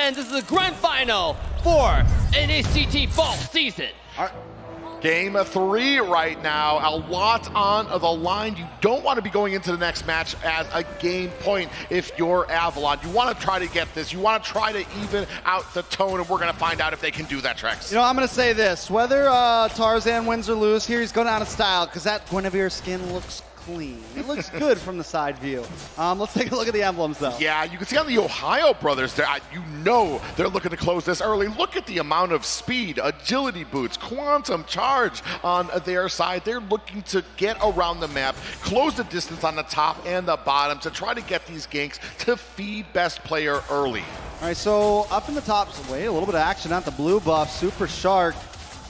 friends, this is the grand final for NACT fall season. Game 3 right now, a lot on the line. You don't want to be going into the next match as a game point if you're Avalon. You want to try to get this. You want to try to even out the tone, and we're going to find out if they can do that, Trex. You know, I'm going to say this. Whether Tarzan wins or loses, here he's going out of style because that Guinevere skin looks clean. It looks good from the side view. Let's take a look at the emblems, though. Yeah, you can see on the Theohiobrothers there, you know they're looking to close this early. Look at the amount of speed, agility boots, quantum charge on their side. They're looking to get around the map, close the distance on the top and the bottom to try to get these ganks to feed best player early. All right, so up in the top, wait, a little bit of action at the blue buff. Super Shark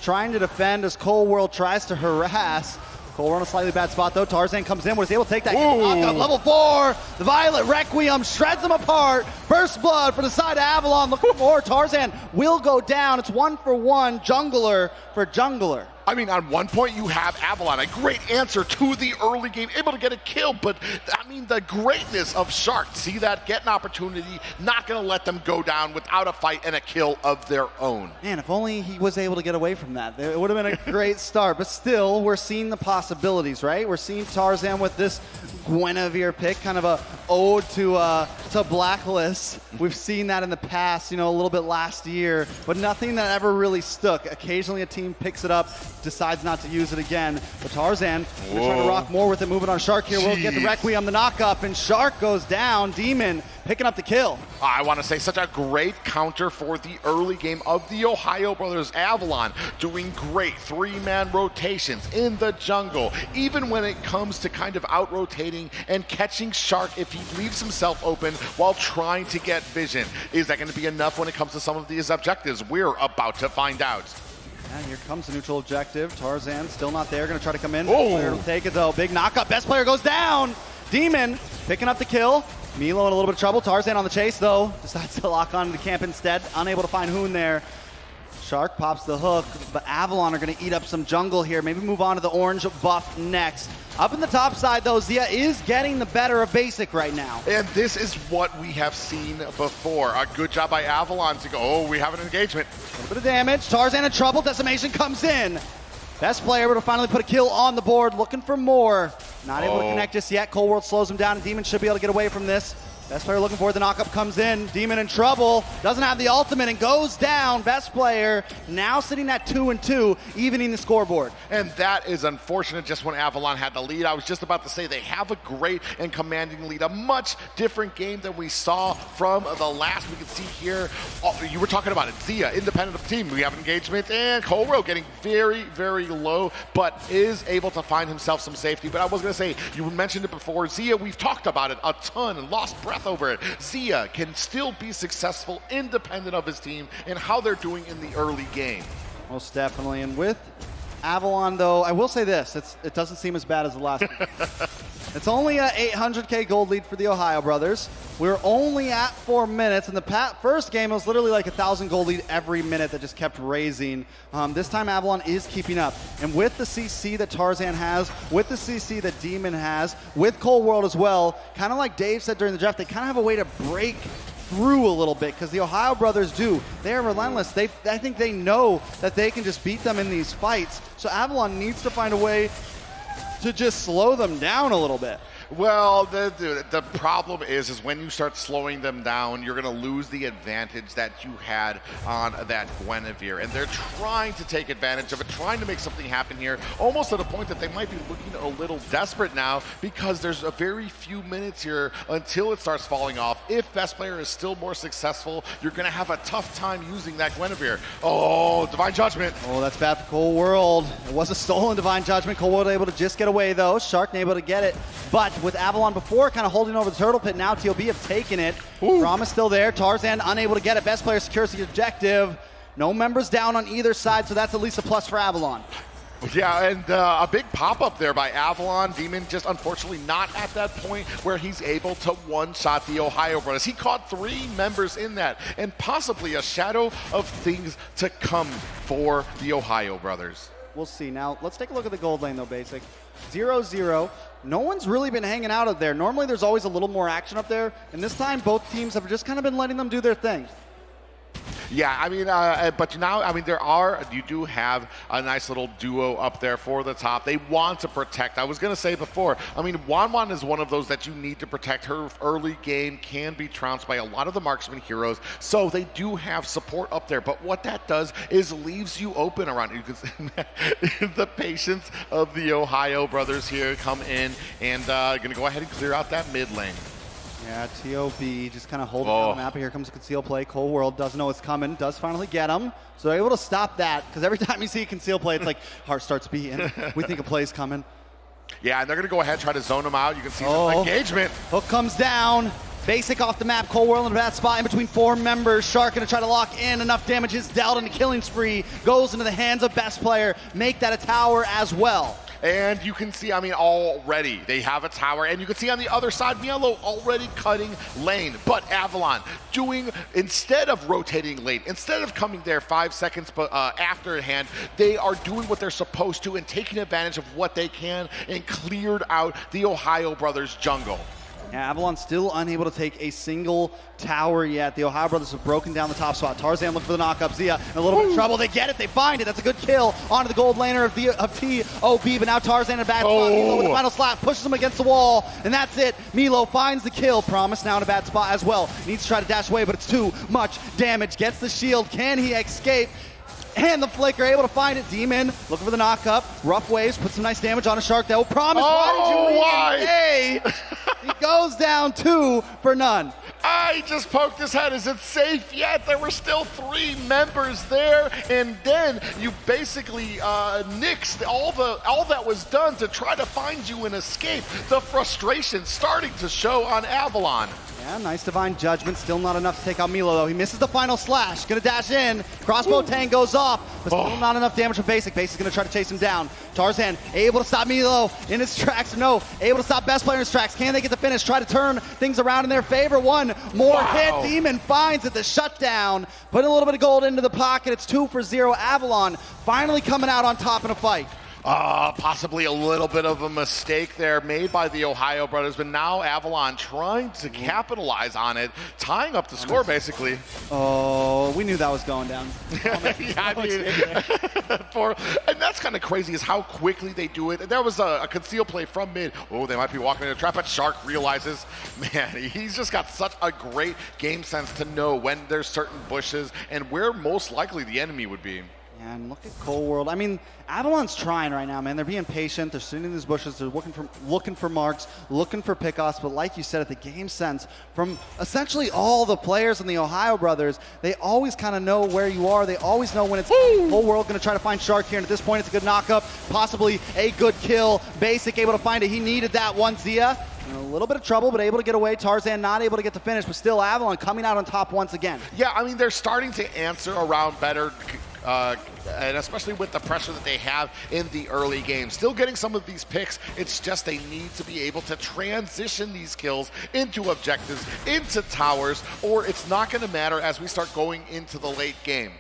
trying to defend as Cold World tries to harass. Cole, we're on a slightly bad spot, though. Tarzan comes in, was able to take that knockup. Level 4, the Violet Requiem shreds them apart. First blood for the side of Avalon. Looking for more. Tarzan will go down. It's 1-for-1 jungler for jungler. I mean, on one point, you have Avalon, a great answer to the early game, able to get a kill, but I mean, the greatness of Shark, see that, get an opportunity, not gonna let them go down without a fight and a kill of their own. Man, if only he was able to get away from that. It would have been a great start, but still, we're seeing the possibilities, right? We're seeing Tarzan with this Guinevere pick, kind of a ode to Blacklist. We've seen that in the past, you know, a little bit last year, but nothing that ever really stuck. Occasionally a team picks it up, decides not to use it again. But Tarzan, we're trying to rock more with it, moving on Shark here. We'll get the Requiem, the knock-up, and Shark goes down. Demon picking up the kill. I want to say such a great counter for the early game of the Theohiobrothers. Avalon doing great 3-man rotations in the jungle, even when it comes to kind of out-rotating and catching Shark if he leaves himself open while trying to get vision. Is that going to be enough when it comes to some of these objectives? We're about to find out. And here comes the neutral objective. Tarzan still not there, gonna try to come in. Oh. Player will take it though. Big knockup, best player goes down. Demon picking up the kill. Milo in a little bit of trouble. Tarzan on the chase though. Decides to lock on to camp instead. Unable to find Hoon there. Shark pops the hook, but Avalon are gonna eat up some jungle here. Maybe move on to the orange buff next. Up in the top side though, Zia is getting the better of Basic right now. And this is what we have seen before. A good job by Avalon to go, oh, we have an engagement. A little bit of damage. Tarzan in trouble. Decimation comes in. Best player able to finally put a kill on the board. Looking for more. Not able to connect just yet. Cold World slows him down, and Demon should be able to get away from this. Best player looking for it. The knockup comes in. Demon in trouble. Doesn't have the ultimate and goes down. Best player now sitting at 2-2, evening the scoreboard. And that is unfortunate just when Avalon had the lead. I was just about to say they have a great and commanding lead. A much different game than we saw from the last. We can see here, you were talking about it, Zia, independent of the team. We have engagement, and Colro getting very, very low, but is able to find himself some safety. But I was going to say, you mentioned it before, Zia, we've talked about it a ton and lost breath over it. Zia can still be successful independent of his team and how they're doing in the early game. Most definitely. And with Avalon, though, I will say this. It doesn't seem as bad as the last one. It's only an 800K gold lead for the Theohiobrothers. We're only at 4 minutes. In the first game, it was literally like 1,000 gold lead every minute that just kept raising. This time, Avalon is keeping up. And with the CC that Tarzan has, with the CC that Demon has, with Cold World as well, kind of like Dave said during the draft, they kind of have a way to break through a little bit, because the Theohiobrothers do. They are relentless. I think they know that they can just beat them in these fights. So Avalon needs to find a way to just slow them down a little bit. Well, the problem is when you start slowing them down, you're going to lose the advantage that you had on that Guinevere. And they're trying to take advantage of it, trying to make something happen here, almost to the point that they might be looking a little desperate now, because there's a very few minutes here until it starts falling off. If best player is still more successful, you're going to have a tough time using that Guinevere. Oh, Divine Judgment. Oh, that's bad for Cold World. It was a stolen Divine Judgment. Cold World able to just get away, though. Shark able to get it. But with Avalon before kind of holding over the turtle pit, now TOB have taken it. Brahma's still there. Tarzan unable to get it. Best player secures the objective. No members down on either side, so that's at least a plus for Avalon. Yeah, and a big pop-up there by Avalon. Demon just unfortunately not at that point where he's able to one-shot the Theohiobrothers. He caught 3 members in that, and possibly a shadow of things to come for the Theohiobrothers. We'll see. Now, let's take a look at the gold lane, though, Basic. 0-0. No one's really been hanging out up there. Normally, there's always a little more action up there, and this time, both teams have just kind of been letting them do their thing. Yeah, I mean, but now, I mean, you do have a nice little duo up there for the top. They want to protect. I was going to say before, I mean, Wanwan is one of those that you need to protect. Her early game can be trounced by a lot of the marksman heroes, so they do have support up there. But what that does is leaves you open around. You can see the patience of the Ohio brothers here come in and going to go ahead and clear out that mid lane. Yeah, TOB just kind of holding down the map. Here comes a conceal play. Cold World doesn't know it's coming, does finally get him. So they're able to stop that, because every time you see a conceal play, it's like heart starts beating. We think a play's coming. Yeah, and they're going to go ahead and try to zone him out. You can see some engagement. Hook comes down. Basic off the map. Cold World in a bad spot in between 4 members. Shark going to try to lock in. Enough damage is dealt, and a killing spree goes into the hands of best player. Make that a tower as well. And you can see, I mean, already they have a tower, and you can see on the other side, Mielo already cutting lane. But Avalon doing, instead of rotating lane, instead of coming there 5 seconds after hand, they are doing what they're supposed to and taking advantage of what they can and cleared out the Ohio brothers jungle. Yeah, Avalon still unable to take a single tower yet. The Ohio brothers have broken down the top spot. Tarzan looking for the knock-up. Zia in a little bit of trouble. They get it. They find it. That's a good kill onto the gold laner of TOB. But now Tarzan in a bad spot. Milo with the final slap. Pushes him against the wall. And that's it. Milo finds the kill. Promise now in a bad spot as well. Needs to try to dash away, but it's too much damage. Gets the shield. Can he escape? And the flicker, able to find it. Demon looking for the knock-up. Rough waves, put some nice damage on a Shark. That will promise. Why? He goes down 2 for none. I just poked his head. Is it safe yet? There were still 3 members there, and then you basically nixed all that was done to try to find you an escape. The frustration starting to show on Avalon. Yeah, nice divine judgment. Still not enough to take out Milo, though. He misses the final slash. Gonna dash in. Crossbow tang goes off, but still not enough damage from Basic. Basic's gonna try to chase him down. Tarzan able to stop Milo in his tracks. No, able to stop best player in his tracks. Can they get the finish? Try to turn things around in their favor. One more hit. Demon finds it. The shutdown. Putting a little bit of gold into the pocket. It's 2 for 0. Avalon finally coming out on top in a fight. Possibly a little bit of a mistake there made by the Ohio brothers, but now Avalon trying to capitalize on it, tying up the score basically. Oh, we knew that was going down. Yeah, I mean, and that's kind of crazy is how quickly they do it. There was a conceal play from mid. Oh, they might be walking in a trap, but Shark realizes, man, he's just got such a great game sense to know when there's certain bushes and where most likely the enemy would be. And look at Cold World. I mean, Avalon's trying right now, man. They're being patient. They're sitting in these bushes. They're looking for marks, looking for pickoffs. But like you said, at the game sense, from essentially all the players in the Ohio brothers, they always kind of know where you are. They always know when it's Whole World going to try to find Shark here. And at this point, it's a good knock-up, possibly a good kill. Basic able to find it. He needed that one. Zia in a little bit of trouble, but able to get away. Tarzan not able to get the finish, but still Avalon coming out on top once again. Yeah, I mean, they're starting to answer around better. And especially with the pressure that they have in the early game. Still getting some of these picks, it's just they need to be able to transition these kills into objectives, into towers, or it's not going to matter as we start going into the late game.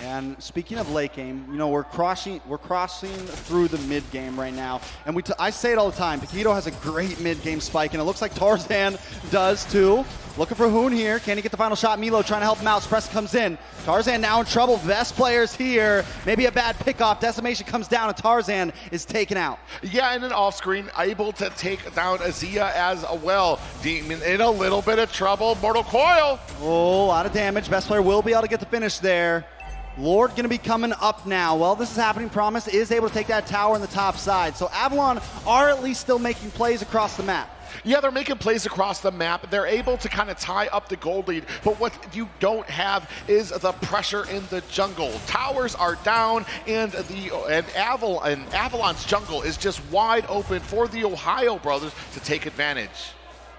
And speaking of late game, you know, we're crossing through the mid game right now, and I say it all the time. Paquito has a great mid game spike, and it looks like Tarzan does too. Looking for Hoon here. Can he get the final shot? Milo trying to help him out. Press comes in. Tarzan now in trouble. Best players here. Maybe a bad pickoff. Decimation comes down, and Tarzan is taken out. Yeah, and then off screen, able to take down Azia as well. Demon in a little bit of trouble. Mortal Coil. Oh, a lot of damage. Best player will be able to get the finish there. Lord going to be coming up now. Well, this is happening. Promise is able to take that tower on the top side. So Avalon are at least still making plays across the map. Yeah, they're making plays across the map. They're able to kind of tie up the gold lead, but what you don't have is the pressure in the jungle. Towers are down, and Avalon's jungle is just wide open for the Ohio brothers to take advantage.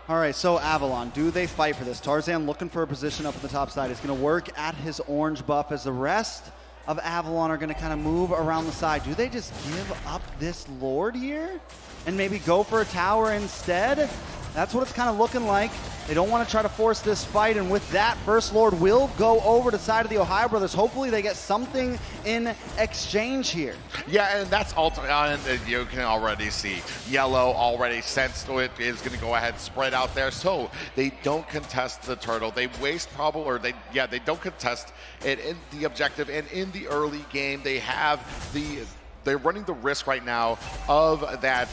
All right, so Avalon, do they fight for this? Tarzan looking for a position up on the top side. He's going to work at his orange buff as the rest of Avalon are going to kind of move around the side. Do they just give up this Lord here and maybe go for a tower instead? That's what it's kind of looking like. They don't want to try to force this fight, and with that, First Lord will go over to the side of the Ohio Brothers. Hopefully they get something in exchange here. Yeah, and that's ultimately, and you can already see Yellow already sensed it is going to go ahead and spread out there, so they don't contest the turtle. They waste probably, or they don't contest it in the objective, and in the early game, they're running the risk right now of that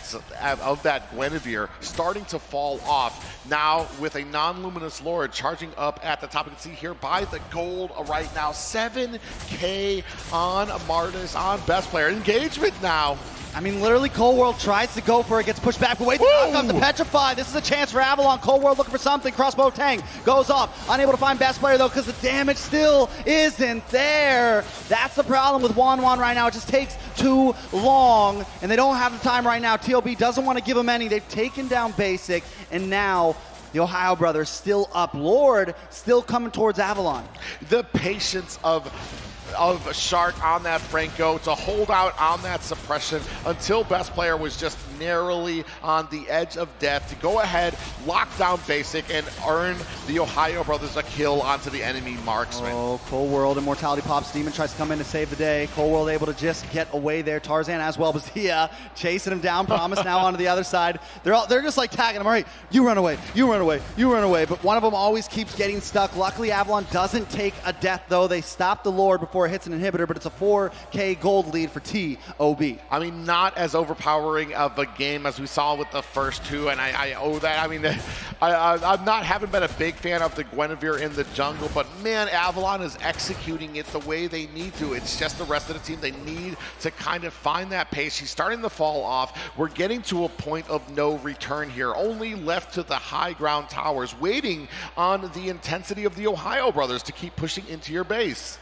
Guinevere starting to fall off. Now with a non-luminous Lord charging up at the top, you can see here by the gold right now, 7K on Martis, on best player. Engagement now. I mean, literally, Cold World tries to go for it, gets pushed back, but wait, knock off the Petrify. This is a chance for Avalon. Cold World looking for something. Crossbow Tang goes off. Unable to find best player, though, because the damage still isn't there. That's the problem with Wan right now. It just takes too long, and they don't have the time right now. TOB doesn't want to give them any. They've taken down Basic, and now the Ohio Brothers still up. Lord still coming towards Avalon. The patience of Shark on that Franco to hold out on that suppression until best player was just narrowly on the edge of death to go ahead, lock down Basic, and earn the Ohio Brothers a kill onto the enemy marksman. Oh, Cold World, Immortality pops. Demon tries to come in to save the day. Cold World able to just get away there. Tarzan as well, Bazia chasing him down. Promise now onto the other side. They're just like tagging him. All right, you run away, you run away, you run away. But one of them always keeps getting stuck. Luckily, Avalon doesn't take a death, though. They stop the Lord before it hits an inhibitor, but it's a 4K gold lead for TOB. I mean, not as overpowering of a game as we saw with the first two, and I owe that. I mean, haven't been a big fan of the Guinevere in the jungle, but man, Avalon is executing it the way they need to. It's just the rest of the team. They need to kind of find that pace. She's starting to fall off. We're getting to a point of no return here. Only left to the high ground towers, waiting on the intensity of the Ohio Brothers to keep pushing into your base.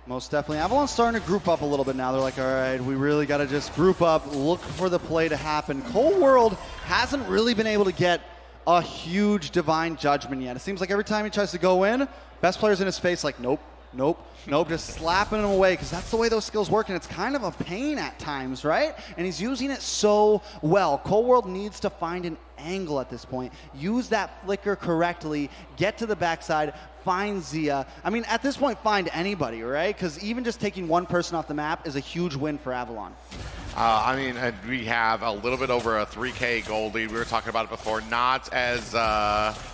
Most definitely. Avalon's starting to group up a little bit now. They're like, all right, we really got to just group up, look for the play to happen. Cold World hasn't really been able to get a huge divine judgment yet. It seems like every time he tries to go in, best player's in his face like, nope, nope, nope, just slapping him away, because that's the way those skills work, and it's kind of a pain at times, right? And he's using it so well. Cold World needs to find an angle at this point, use that flicker correctly, get to the backside, find Zia. I mean, at this point, find anybody, right? Because even just taking one person off the map is a huge win for Avalon. I mean, we have a little bit over a 3K gold lead. We were talking about it before. Not as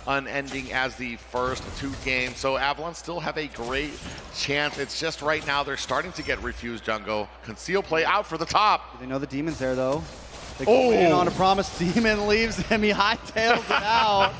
unending as the first two games. So Avalon still have a great chance. It's just right now they're starting to get refused jungle. Conceal play out for the top. They know the Demon's there, though. They go in on a promise. Demon leaves him. He hightails it out.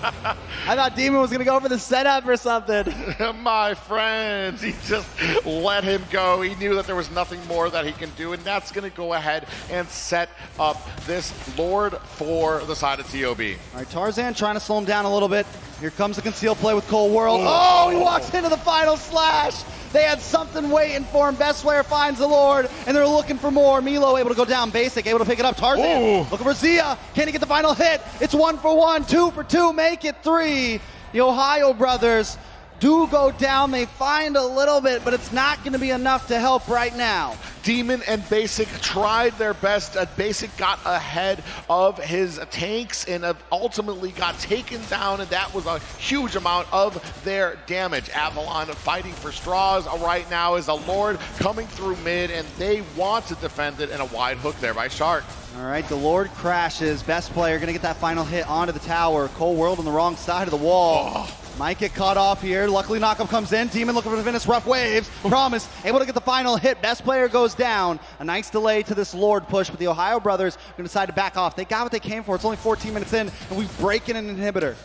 I thought Demon was going to go for the setup or something. My friends, he just let him go. He knew that there was nothing more that he can do, and that's going to go ahead and set up this Lord for the side of TOB. All right, Tarzan trying to slow him down a little bit. Here comes the conceal play with Cold World. Oh, he walks into the final slash. They had something waiting for him. Best player finds the Lord, and they're looking for more. Milo able to go down. Basic able to pick it up. Tarzan looking for Zia. Can he get the final hit? It's 1 for 1, 2 for 2, make it 3. The Ohio Brothers do go down. They find a little bit, but it's not going to be enough to help right now. Demon and Basic tried their best. Basic got ahead of his tanks and ultimately got taken down, and that was a huge amount of their damage. Avalon fighting for straws right now as a Lord coming through mid, and they want to defend it, and a wide hook there by Shark. All right, the Lord crashes. Best player going to get that final hit onto the tower. Cold World on the wrong side of the wall. Might get caught off here. Luckily, Knockup comes in. Demon looking for the finish. Rough waves. Promise able to get the final hit. Best player goes down. A nice delay to this Lord push, but the Ohio Brothers are going to decide to back off. They got what they came for. It's only 14 minutes in, and we break in an inhibitor.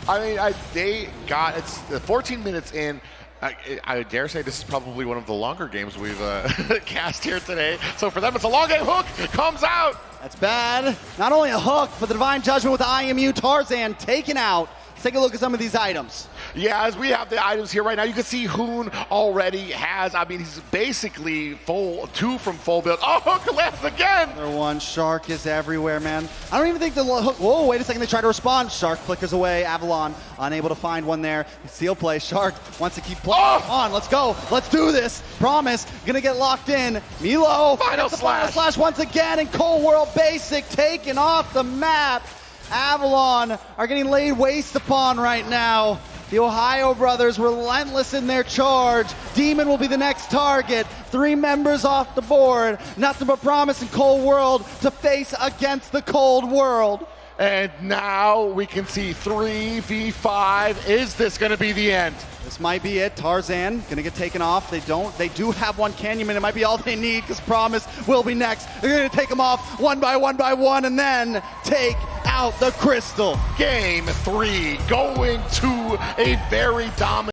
I mean, it's 14 minutes in. I dare say this is probably one of the longer games we've cast here today. So for them, it's a long game. Hook comes out. That's bad. Not only a hook, but the Divine Judgment with the IMU. Tarzan taken out. Let's take a look at some of these items. Yeah, as we have the items here right now, you can see Hoon already has, I mean, he's basically full, 2 from full build. Oh, hook lands again! Another one. Shark is everywhere, man. I don't even think the hook, whoa, wait a second, they try to respond. Shark flickers away. Avalon unable to find one there. Seal play. Shark wants to keep playing. On, let's go. Let's do this. Promise, gonna get locked in. Milo, final slash once again, and Cold World Basic taken off the map. Avalon are getting laid waste upon right now. The Theohiobrothers relentless in their charge. Demon will be the next target. 3 members off the board. Nothing but promise and Cold World to face against the Cold World. And now we can see 3v5. Is this going to be the end? This might be it. Tarzan gonna get taken off. They do have one Canyonman. It might be all they need because Promise will be next. They're gonna take them off one by one and then take out the Crystal. Game 3 going to a very dominant